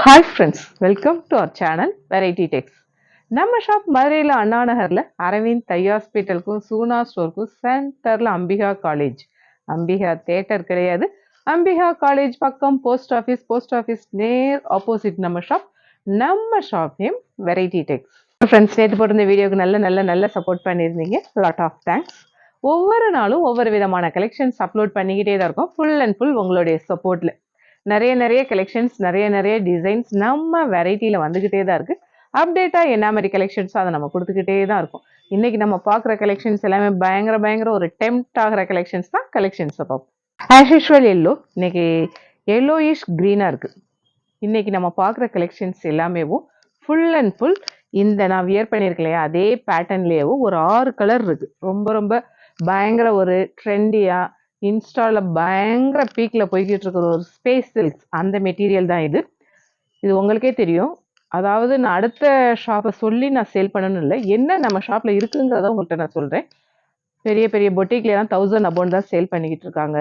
Hi friends, welcome to our channel variety techs. நம்ம shop மதுரையில் அண்ணா நகரில் அரவிந்த் தை ஹாஸ்பிட்டலுக்கும் சூனா ஸ்டோருக்கும் சென்டரில் அம்பிகா காலேஜ். அம்பிகா தேட்டர் கிடையாது, அம்பிகா காலேஜ் பக்கம் போஸ்ட் ஆஃபீஸ் நேர் ஆப்போசிட் நம்ம shop name Variety Tex. Friends, நேற்று போட்டிருந்த வீடியோக்கு நல்ல சப்போர்ட் பண்ணியிருந்தீங்க. Lot of thanks. ஒவ்வொரு நாளும் ஒவ்வொரு விதமான கலெக்ஷன்ஸ் அப்லோட் பண்ணிக்கிட்டே தான் இருக்கும். ஃபுல் அண்ட் ஃபுல் உங்களுடைய சப்போர்ட்டில் நிறைய கலெக்ஷன்ஸ், நிறைய டிசைன்ஸ் நம்ம வெரைட்டியில் வந்துக்கிட்டே தான் இருக்குது. அப்டேட்டாக என்ன மாதிரி கலெக்ஷன்ஸோ அதை நம்ம கொடுத்துக்கிட்டே தான் இருக்கும். இன்றைக்கி நம்ம பார்க்குற கலெக்ஷன்ஸ் எல்லாமே பயங்கர ஒரு டெம்ப்ட் ஆகிற கலெக்ஷன்ஸ் தான். கலெக்ஷன்ஸை பார்ப்போம். ஆஸ் யூஷுவல் எல்லோ, இன்னைக்கு எல்லோயிஷ் க்ரீனாக இருக்குது. இன்றைக்கி நம்ம பார்க்குற கலெக்ஷன்ஸ் எல்லாமேவும் ஃபுல் அண்ட் ஃபுல் இந்த நான் வியர் பண்ணியிருக்கேன் இல்லையா, அதே பேட்டர்ன்லேயேவும் ஒரு 6 கலர் இருக்குது. ரொம்ப பயங்கர ஒரு ட்ரெண்டியாக இன்ஸ்டாவில் பயங்கர பீக்கில் போய்கிட்டு இருக்கிற ஒரு ஸ்பேஸ் சில்க்ஸ், அந்த மெட்டீரியல் தான் இது. இது உங்களுக்கே தெரியும். அதாவது நான் அடுத்த ஷாப்பை சொல்லி நான் சேல் பண்ணணும் இல்லை, என்ன நம்ம ஷாப்பில் இருக்குங்கிறத உங்கள்கிட்ட நான் சொல்கிறேன். பெரிய பொட்டிக்லாம் 1000 அபவுண்ட் தான் சேல் பண்ணிக்கிட்டு இருக்காங்க.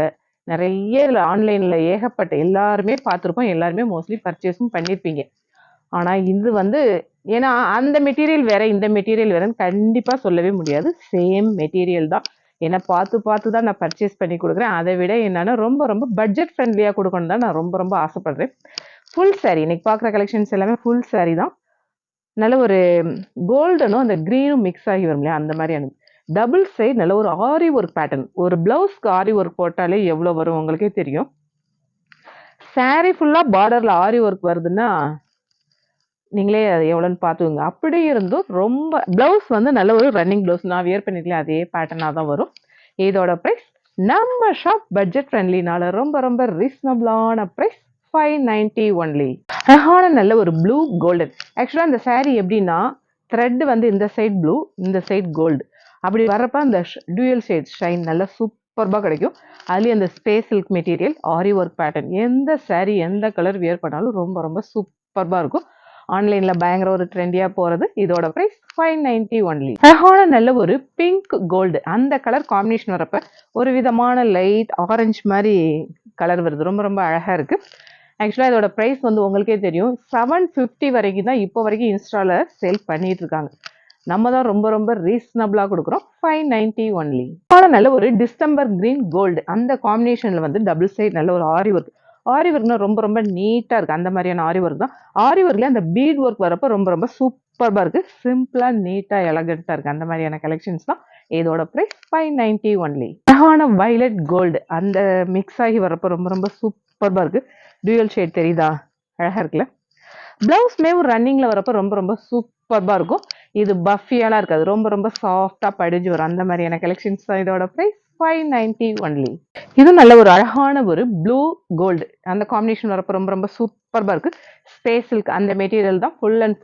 நிறைய ஆன்லைனில் ஏகப்பட்ட எல்லாருமே பார்த்துருப்போம், எல்லாருமே மோஸ்ட்லி பர்ச்சேஸும் பண்ணியிருப்பீங்க. ஆனால் இது வந்து ஏன்னா அந்த மெட்டீரியல் வேறு, இந்த மெட்டீரியல் வேறுன்னு கண்டிப்பாக சொல்லவே முடியாது. சேம் மெட்டீரியல் தான். ஏன்னா பார்த்து தான் நான் பர்ச்சேஸ் பண்ணி கொடுக்குறேன். அதை விட என்னென்னா ரொம்ப பட்ஜெட் ஃப்ரெண்ட்லியாக கொடுக்கணும் தான் நான் ரொம்ப ஆசைப்பட்றேன். ஃபுல் சாரீ இன்னைக்கு பார்க்குற கலெக்ஷன்ஸ் எல்லாமே ஃபுல் சாரீ தான். நல்ல ஒரு கோல்டனும் அந்த க்ரீனும் மிக்ஸ் ஆகி வரும் இல்லையா, அந்த மாதிரியான டபுள் சைடு நல்ல ஒரு ஆரி ஒர்க் பேட்டர்ன். ஒரு பிளவுஸ்க்கு ஆரி ஒர்க் போட்டாலே எவ்வளோ வரும் உங்களுக்கே தெரியும். சாரீ ஃபுல்லாக பார்டரில் ஆரி ஒர்க் வருதுன்னா நீங்களே அது எவ்வளோன்னு பார்த்துங்க. அப்படி இருந்தும் ரொம்ப ப்ளவுஸ் வந்து நல்ல ஒரு ரன்னிங் ப்ளவுஸ் நான் வியர் பண்ணிக்கலாம், அதே பேட்டர்னாக தான் வரும். இதோட ப்ரைஸ் நம்ம ஷாப் பட்ஜெட் ஃப்ரெண்ட்லினால ரொம்ப ரீசனபிளான ப்ரைஸ் 590 ஒன்லி. அழகான நல்ல ஒரு ப்ளூ கோல்டன். ஆக்சுவலாக இந்த சாரீ எப்படின்னா த்ரெட் வந்து இந்த சைட் ப்ளூ, இந்த சைட் கோல்டு, அப்படி வரப்ப அந்த டூயல் ஷேட் ஷைன் நல்லா சூப்பர்பாக கிடைக்கும். அதுலேயும் அந்த ஸ்பேஸ் சில்க் மெட்டீரியல் ஆரி ஒர்க் பேட்டர்ன், எந்த சாரீ எந்த கலர் வியர் பண்ணாலும் ரொம்ப சூப்பர்பாக இருக்கும். ஆன்லைனில் பயங்கர ஒரு ட்ரெண்டியாக போகிறது. இதோட ப்ரைஸ் 590 ஒன்லி. அழகான நல்ல ஒரு பிங்க் கோல்டு, அந்த கலர் காம்பினேஷன் வரப்போ ஒரு விதமான லைட் ஆரஞ்சு மாதிரி கலர் வருது. ரொம்ப அழகாக இருக்குது. ஆக்சுவலாக இதோட ப்ரைஸ் வந்து உங்களுக்கே தெரியும், 750 வரைக்கும் தான் இப்போ வரைக்கும் இன்ஸ்டாவில் சேல் பண்ணிட்டு இருக்காங்க. நம்ம தான் ரொம்ப ரீசனபிளாக கொடுக்குறோம். 590 ஒன்லி. நல்ல ஒரு டிசம்பர் கிரீன் கோல்டு, அந்த காம்பினேஷனில் வந்து டபுள் சைட் நல்ல ஒரு ஆரி ஒர்க். ஆரி ஒர்க்னா ரொம்ப நீட்டாக இருக்குது. அந்த மாதிரியான ஆரி ஒர்க் தான். ஆரி ஒர்க்லேயே அந்த பீட் ஒர்க் வரப்போ ரொம்ப சூப்பர்பாக இருக்குது. சிம்பிளாக நீட்டாக எலகண்ட்டாக இருக்குது. அந்த மாதிரியான கலெக்ஷன்ஸ் தான். இதோட ப்ரைஸ் 590 ஒன்லி. அழகான வைலட் கோல்டு, அந்த மிக்ஸ் ஆகி வரப்போ ரொம்ப சூப்பர்பாக இருக்குது. டூயல் ஷேட் தெரியுதா, அழகாக இருக்குல்ல. பிளவுஸ்மே ஒரு ரன்னிங்கில் வரப்போ ரொம்ப சூப்பர்பாக இருக்கும். இது பஃபியாலாம் இருக்காது, ரொம்ப சாஃப்டாக படிஞ்சு வரும். அந்த மாதிரியான கலெக்ஷன்ஸ் தான். இதோட ப்ரைஸ் 590 ஒன்லி. இது நல்ல ஒரு அழகான ஒரு ப்ளூ கோல்டு, அந்த காம்பினேஷன் வரப்போ ரொம்ப சூப்பர்பாக இருக்குது. ஸ்பேஸ் சில்க் அந்த மெட்டீரியல் தான். Full and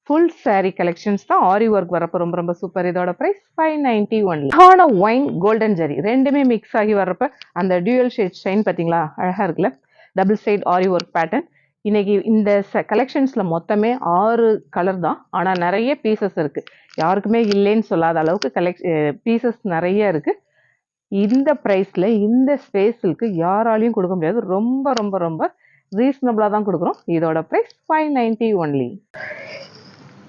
full sari collections தான். ஆரி ஒர்க் வரப்போ ரொம்ப சூப்பர். இதோட ப்ரைஸ் 590 ஒன்லி. அழகான ஒயின் கோல்டன் ஜரி, ரெண்டுமே மிக்ஸ் ஆகி வர்றப்ப அந்த டியூயல் ஷேட் ஷைன் பார்த்தீங்களா, அழகாக இருக்குல்ல. டபுள் சைட் ஆரி ஒர்க் பேட்டர்ன். இன்னைக்கு இந்த கலெக்ஷன்ஸில் மொத்தமே 6 கலர் தான். ஆனால் நிறைய பீசஸ் இருக்குது, யாருக்குமே இல்லைன்னு சொல்லாத அளவுக்கு பீசஸ் நிறைய இருக்குது. இந்த ப்ரைஸில் இந்த ஸ்பேஸுக்கு யாராலையும் கொடுக்க முடியாது. ரொம்ப ரீசனபிளாக தான் கொடுக்குறோம். இதோட ப்ரைஸ் 590 ஒன்லி.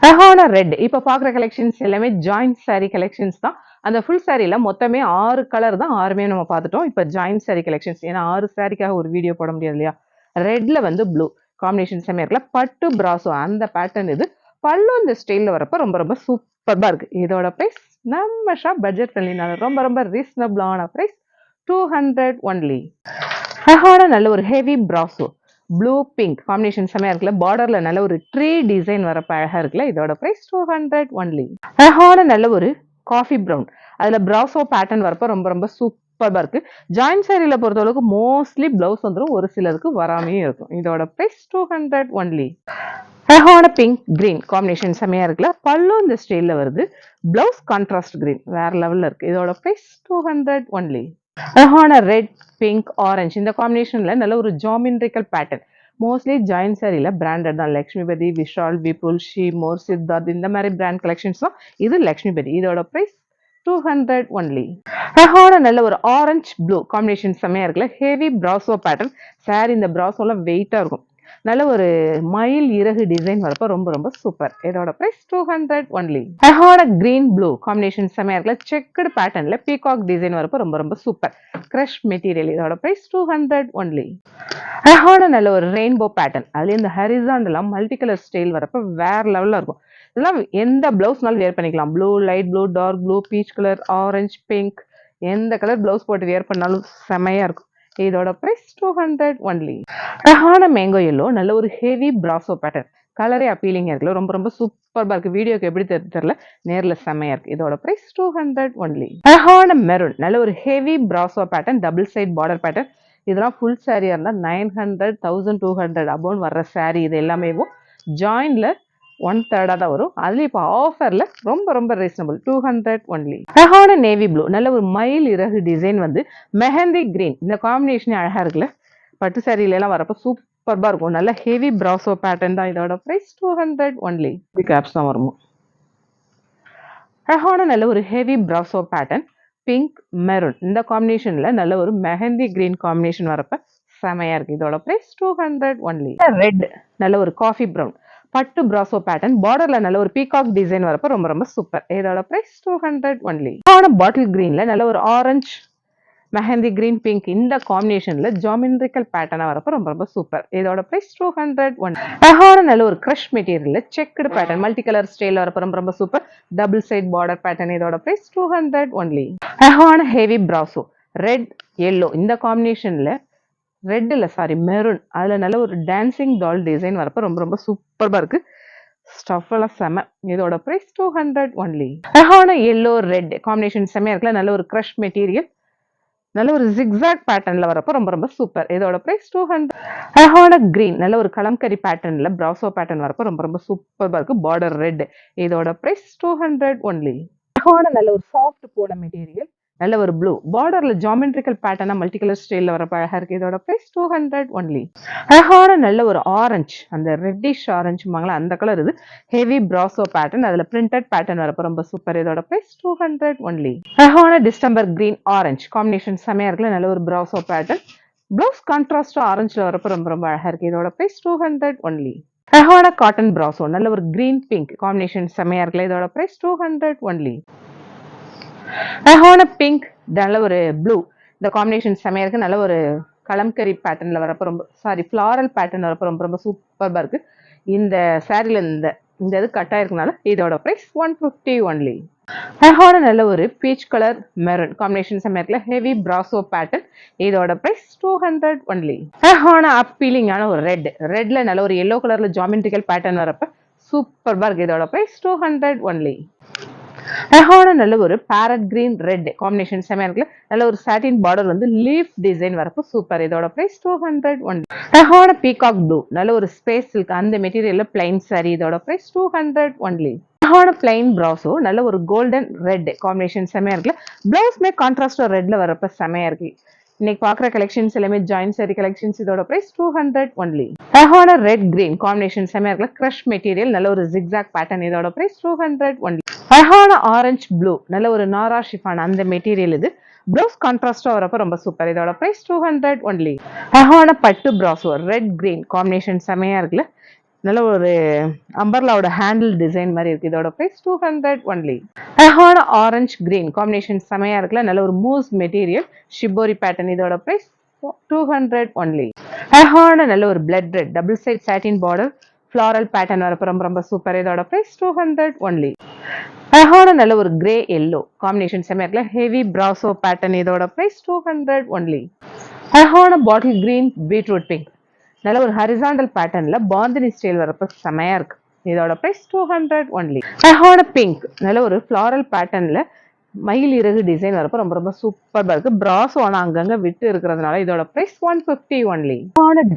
அழகான ரெட், இப்போ பார்க்குற கலெக்ஷன்ஸ் எல்லாமே ஜாயிண்ட் சாரீ கலெக்ஷன்ஸ் தான். அந்த ஃபுல் சாரியில் மொத்தமே 6 கலர் தான். 6மே நம்ம பார்த்துட்டோம். இப்போ ஜாயிண்ட் சாரீ கலெக்ஷன்ஸ், ஏன்னா 6 சாரிக்காக ஒரு வீடியோ போட முடியாது இல்லையா. ரெட்ல வந்து ப்ளூ காம்பினேஷன் செம்மையாக இருக்குல்ல. பட்டு பிராசோ அந்த பேட்டர்ன் இது. பல்லு இந்த ஸ்டைலில் வரப்போ ரொம்ப சூப்பர்பாக இருக்குது. இதோட ப்ரைஸ் நம்ம ஷாப் பட்ஜெட் ஃப்ரெண்ட்லினால ரொம்ப ரீசனபிளான ப்ரைஸ் 200 ஒன்லி. அழகான நல்ல ஒரு heavy brasso blue pink combination செம்மையாக இருக்குல்ல. பார்டரில் நல்ல ஒரு ட்ரீ டிசைன் வரப்போ அழகாக இருக்குல்ல. இதோட ப்ரைஸ் 200 ஒன்லி. அழகான நல்ல ஒரு காஃபி ப்ரௌன், அதில் பிராசோ பேட்டர்ன் வரப்போ ரொம்ப சூப்பர்பாக இருக்குது. ஜாயிண்ட் சாரியில் பொறுத்தளவுக்கு மோஸ்ட்லி பிளவுஸ் வந்துடும், ஒரு சிலருக்கு வராமையும் இருக்கும். இதோட ப்ரைஸ் 200 ஒன்லி. அழகான பிங்க் கிரீன் காம்பினேஷன் செம்மையாக இருக்குல்ல. பல்லு இந்த ஸ்டைலில் வருது. பிளவுஸ் கான்ட்ராஸ்ட் கிரீன் வேற லெவலில் இருக்குது. இதோட ப்ரைஸ் 200 ஒன்லி. அழகான ரெட் பிங்க் ஆரஞ்சு, இந்த காம்பினேஷனில் நல்ல ஒரு ஜாமெட்ரிக்கல் பேட்டர்ன். மோஸ்ட்லி ஜாயிண்ட் சாரியில் பிராண்டட் தான். லக்ஷ்மிபதி, விஷால், விபுல், ஷீமோர், சித்தார்த், இந்த மாதிரி பிராண்ட் கலெக்ஷன்ஸ் தான். இது லக்ஷ்மிபதி. இதோட ப்ரைஸ் 200 ஒன்லி. அழகான நல்ல ஒரு ஆரஞ்சு ப்ளூ காம்பினேஷன் செம்மையாக இருக்குல்ல. Heavy brasso pattern sorry. இந்த பிராசோலாம் வெயிட்டாக இருக்கும். நல்ல ஒரு மயில் இறகு டிசைன் வரப்போ ரொம்ப ரொம்ப சூப்பர். இதோட பிரைஸ் 200 ஒன்லி. அழகான கிரீன் ப்ளூ காம்பினேஷன் செமையா இருக்குல்ல. செக்குடு பேட்டர்ன்ல பீகாக் டிசைன் வரப்போ ரொம்ப ரொம்ப சூப்பர். Crush material. இதோட பிரைஸ் 200 ஒன்லி. அழகான நல்ல ஒரு ரெயின்போ பேட்டர்ன். அதுல இந்த ஹரிசாண்டலா மல்டி கலர் ஸ்டைல் வரப்போ வேற லெவல்ல இருக்கும். இதெல்லாம் எந்த பிளவுஸ்னாலும் வியர் பண்ணிக்கலாம். Blue, light blue, dark blue, peach colour, orange, pink, எந்த கலர் பிளவுஸ் போட்டு வியர் பண்ணாலும் செமையா இருக்கும். இதோட பிரைஸ் 200 ஒன்லி. அழகான மேங்கோ எல்லோ நல்ல ஒரு ஹெவி பிராசோ பேட்டர்ன். கலரே அப்பீலிங்கா இருக்குல்ல. ரொம்ப ரொம்ப சூப்பர்பா இருக்கு. வீடியோக்கு எப்படி தெரியல, நேர்ல செமையா இருக்கு. இதோட பிரைஸ் 200 ஒன்லி. அழகான மெரூன் நல்ல ஒரு heavy brasso pattern, double side border pattern. இதெல்லாம் ஃபுல் சாரியா இருந்தா 900, 1200 அபோன் வர்ற சாரி. இது எல்லாமே ஜாயின்ல 1/3 தான் வரும். அதுலயும் இப்போ ஆஃபர்ல ரொம்ப ரொம்ப ரீசனபிள் 200 ஒன்லி. அழகான நேவி ப்ளூ நல்ல ஒரு மயில் இறகு டிசைன் மெஹந்தி கிரீன். இந்த காம்பினேஷன் அழகா இருக்குல்ல. பட்டு சாரியில எல்லாம் வரப்போ சூப்பர்பா இருக்கும். நல்ல ஹெவி பிராசோ பேட்டர்ன் தான். இதோட பிரைஸ் 200 ஒன்லி. கேப்ஸ் தான் வரும். அழகான நல்ல ஒரு heavy brasso pattern, pink maroon இந்த காம்பினேஷன்ல நல்ல ஒரு மெஹந்தி கிரீன் காம்பினேஷன் வரப்ப செமையா இருக்கு. இதோட பிரைஸ் 200 ஒன்லி. ரெட் நல்ல ஒரு காஃபி ப்ரௌன் பட்டு பிராசோ பேட்டர்ன், பார்டர்ல நல்ல ஒரு பீகாக் டிசைன் வரப்ப ரொம்ப ரொம்ப சூப்பர். இதோட பிரைஸ் 200 ஒன்லி. பாட்டில் கிரீன்ல நல்ல ஒரு ஆரஞ்சு மெஹந்தி கிரீன் பிங்க் இந்த காம்பினேஷன்ல ஜாமெட்ரிக்கல் பேட்டர்னா வரப்ப ரொம்ப ரொம்ப சூப்பர். இதோட பிரைஸ் 200 ஒன். அழகான நல்ல ஒரு கிரஷ் மெட்டீரியல்ல checked pattern multi colour style வரப்ப ரொம்ப ரொம்ப super. Double side border pattern. இதோட பிரைஸ் 200 ஒன்லி. அழகான ஹெவி பிராசோ ரெட் எல்லோ இந்த காம்பினேஷன்ல ரெட் இல்ல சாரி மெரூன், அதுல நல்ல ஒரு டான்சிங் டால் டிசைன் வரப்ப ரொம்ப ரொம்ப சூப்பர்பா இருக்கு. ஸ்டஃப் எல்லாம் செம. இதோட பிரைஸ் 200 ஒன்லி. அழகான எல்லோ ரெட் காம்பினேஷன் செமையா இருக்குல்ல. நல்ல ஒரு கிரஷ் மெட்டீரியல், நல்ல ஒரு ஜிக்ஸாக் பேட்டர்ன்ல வரப்போ ரொம்ப ரொம்ப சூப்பர். இதோட பிரைஸ் 200. அழகான கிரீன் நல்ல ஒரு கலம்கரி பேட்டர்ன்ல பிராசோ பேட்டர்ன் வரப்போ ரொம்ப ரொம்ப சூப்பர்பா இருக்கு. Border red. இதோட பிரைஸ் 200 ஒன்லி. அழகான நல்ல ஒரு சாஃப்ட் போட மெட்டீரியல், நல்ல ஒரு ப்ளூ பார்டர்ல ஜாமெட்ரிக்கல் பேட்டர்னா மல்டி கலர் ஸ்டைல்ல வரப்ப அழகா இருக்கு. இதோட பிரைஸ் 200 ஒன்லி. அழகான நல்ல ஒரு ஆரஞ்சு, அந்த ரெட்டிஷ் ஆரஞ்சுமாங்களா அந்த கலர். இது ஹெவி பிராசோ பேட்டர்ன், அதுல பிரிண்டட் பேட்டர்ன் வரப்ப ரொம்ப சூப்பர். இதோட பிரைஸ் 200 ஒன்லி. அழகான டிஸ்டம்பர் கிரீன் ஆரஞ்சு காம்பினேஷன் செமையா இருக்குல்ல. நல்ல ஒரு பிராசோ பேட்டர்ன், பிளவுஸ் கான்ட்ராஸ்ட் ஆரஞ்சுல வரப்ப ரொம்ப ரொம்ப அழகா இருக்கு. இதோட பிரைஸ் 200 ஒன்லி. அழகான காட்டன் பிராசோ நல்ல ஒரு கிரீன் பிங்க் காம்பினேஷன் செமையா இருக்குல்ல. இதோட பிரைஸ் 200 ஒன்லி. அழகான பிங்க் நல்ல ஒரு ப்ளூ இந்த காம்பினேஷன் செமையா இருக்கு. நல்ல ஒரு கலம்கரி பேட்டர்ன்ல வரப்ப ரொம்ப சாரி ஃபிளாரல் பேட்டர்ன் வரப்ப ரொம்ப ரொம்ப சூப்பர்பா இருக்கு. இந்த சாரில இந்த இது கட் ஆயிருக்கனால இதோட பிரைஸ் 150 ஒன்லி. அழகான நல்ல ஒரு பீச் கலர் மெரூன் காம்பினேஷன் செமையா இருக்குல்ல. Heavy brasso pattern. இதோட பிரைஸ் 200 ஒன்லி. அழகான அப்பீலிங்கான ஒரு ரெட்ல நல்ல ஒரு எல்லோ கலர்ல ஜாமெட்ரிக்கல் பேட்டர்ன் வரப்ப சூப்பர்பா இருக்கு. இதோட பிரைஸ் 200 ஒன்லி. அழகான நல்ல ஒரு பேரட் கிரீன் ரெட் காம்பினேஷன் செமையா இருக்குல்ல. நல்ல ஒரு சாட்டின் பார்டர் லீஃப் டிசைன் வரப்போ சூப்பர். இதோட பிரைஸ் 200 ஒன்லி. அழகான பீகாக் ப்ளூ நல்ல ஒரு ஸ்பேஸ் சில்க் அந்த மெட்டீரியல்ல பிளைன் சாரி. இதோட பிரைஸ் 200 ஒன்லி. அழகான பிளைன் பிராசோ நல்ல ஒரு கோல்டன் ரெட் காம்பினேஷன் செமையா இருக்குல்ல. பிளவுஸ்மே கான்ட்ராஸ்டா ரெட்ல வரப்ப செமையா இருக்கு. இன்னைக்கு பாக்குற கலெக்ஷன்ஸ் எல்லாமே ஜாயின் சாரி கலெக்ஷன்ஸ். இதோட பிரைஸ் 200 ஒன்லி. அழகான ரெட் கிரீன் காம்பினேஷன் செமையா இருக்குல்ல. கிரஷ் மெட்டீரியல் நல்ல ஒரு ஜிக்ஸாக் பேட்டர்ன். இதோட பிரைஸ் 200 ஒன்லி. அழகான ஆரஞ்சு ப்ளூ நல்ல ஒரு நாரா ஷிஃபான் அந்த மெட்டீரியல். இது பிளவுஸ் கான்ட்ராஸ்டா வரப்ப ரொம்ப சூப்பர். இதோட பிரைஸ் 200 ஒன்லி. அழகான பட்டு பிராசோ ரெட் கிரீன் காம்பினேஷன் செமையா இருக்குல்ல. நல்ல ஒரு அம்பர்லாவோட ஹேண்டில் டிசைன் மாதிரி இருக்கு. இதோட பிரைஸ் 200 ஒன்லி. அழகான ஆரஞ்சு கிரீன் காம்பினேஷன் செமையா இருக்குல்ல. நல்ல ஒரு மூஸ் மெட்டீரியல் ஷிபோரி பேட்டர்ன். இதோட பிரைஸ் 200 ஒன்லி. அழகான நல்ல ஒரு blood red double side satin border floral pattern வரப்ப ரொம்ப ரொம்ப சூப்பர். இதோட பிரைஸ் 200 ஒன்லி. அழகான நல்ல ஒரு கிரே எல்லோ காம்பினேஷன் செமையா இருக்குல்ல. Heavy brasso pattern. இதோட பிரைஸ் 200 ஒன்லி. அழகான பாட்டில் கிரீன் பீட்ரூட் பிங்க் நல்ல ஒரு ஹரிசாண்டல் பேட்டர்ன்ல பாந்தினி ஸ்டைல் வரப்ப செமையா இருக்கு. இதோட பிரைஸ் 200 ஒன்லி. அழகான பிங்க் நல்ல ஒரு ஃபிளாரல் பேட்டர்ன்ல மயில் இறகு டிசைன் வரப்ப ரொம்ப ரொம்ப சூப்பர்பா இருக்கு. பிராசோ ஆனா அங்கங்க விட்டு இருக்கிறதுனால இதோட price 150 only.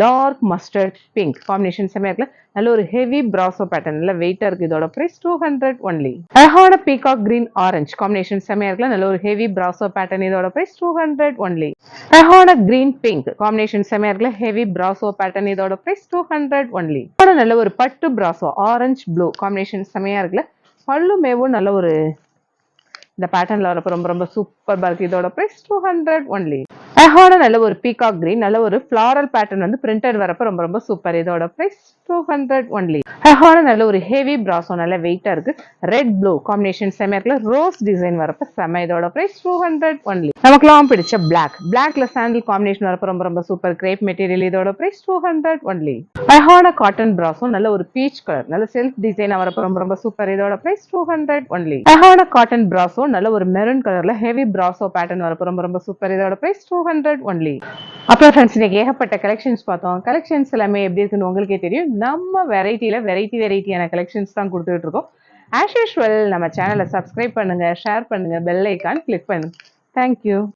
Dark mustard pink combination செமையா இருக்குல்ல. நல்ல ஒரு ஹெவி பிராசோ பேட்டர்ன்ல வெயிட்டா இருக்கு. இதோட பிரைஸ் 200 ஒன்லி. அழகான பீகாக் கிரீன் ஆரஞ்சு காம்பினேஷன் செமையா இருக்குல்ல. நல்ல ஒரு ஹெவி பிராசோ பேட்டர்ன். இதோட பிரைஸ் 200 ஒன்லி. அழகான கிரீன் பிங்க் காம்பினேஷன் செமையா இருக்குல்ல. Heavy brasso pattern. இதோட பிரைஸ் 200 ஒன்லி. நல்ல ஒரு பட்டு பிராசோ ஆரஞ்சு ப்ளூ காம்பினேஷன் செமையா இருக்குல்ல. பல்லுமேவும் நல்ல ஒரு இந்த பேட்டர்ன்ல வரப்ப ரொம்ப ரொம்ப சூப்பர்பா இருக்கு. இதோட பிரைஸ் 200 ஒன்லி. அழகான நல்ல ஒரு பீகாக் கிரீன், நல்ல ஒரு ஃப்ளாரல் பேட்டர்ன் வந்து பிரிண்டட் வரப்ப ரொம்ப ரொம்ப சூப்பர். இதோட பிரைஸ் 200 ஒன்லி. அழகான நல்ல ஒரு ஹெவி பிராசோ, நல்ல வெயிட்டா இருக்கு. ரெட் ப்ளூ காம்பினேஷன் செமையா இருக்குல்ல. ரோஸ் டிசைன் வரப்ப செம. இதோட பிரைஸ் 200 ஒன்லி. நமக்குலாம் பிடிச்ச பிளாக்ல சாண்டில் காம்பினேஷன் வரப்ப ரொம்ப ரொம்ப சூப்பர். Grape material. இதோட பிரைஸ் 200 ஒன்லி. அழகான காட்டன் பிராசோ, நல்ல ஒரு பீச் கலர், நல்ல செல்ஃப் டிசைனா வரப்ப ரொம்ப ரொம்ப சூப்பர். இதோட பிரைஸ் 200 ஒன்லி. அழகான காட்டன் பிராசோ, நல்ல ஒரு மெரூன் கலர்ல ஹெவி பிராசோ பேட்டர்ன் வரப்ப ரொம்ப ரொம்ப சூப்பர். இதோட பிரைஸ் 200 ஒன்லி. அப்புறம் ஃப்ரெண்ட்ஸ், இன்னைக்கு ஏகப்பட்ட கலெக்ஷன்ஸ் பார்த்தோம். கலெக்ஷன்ஸ் எல்லாமே எப்படி இருக்குன்னு உங்களுக்கே தெரியும். நம்ம வெரைட்டியான கலெக்ஷன்ஸ் தான் கொடுத்துட்டு இருக்கோம். ஆஸ் யூஷுவல் நம்ம சேனலை சப்ஸ்கிரைப் பண்ணுங்க, ஷேர் பண்ணுங்க, பெல் ஐக்கான் கிளிக் பண்ணுங்க. தேங்க்யூ.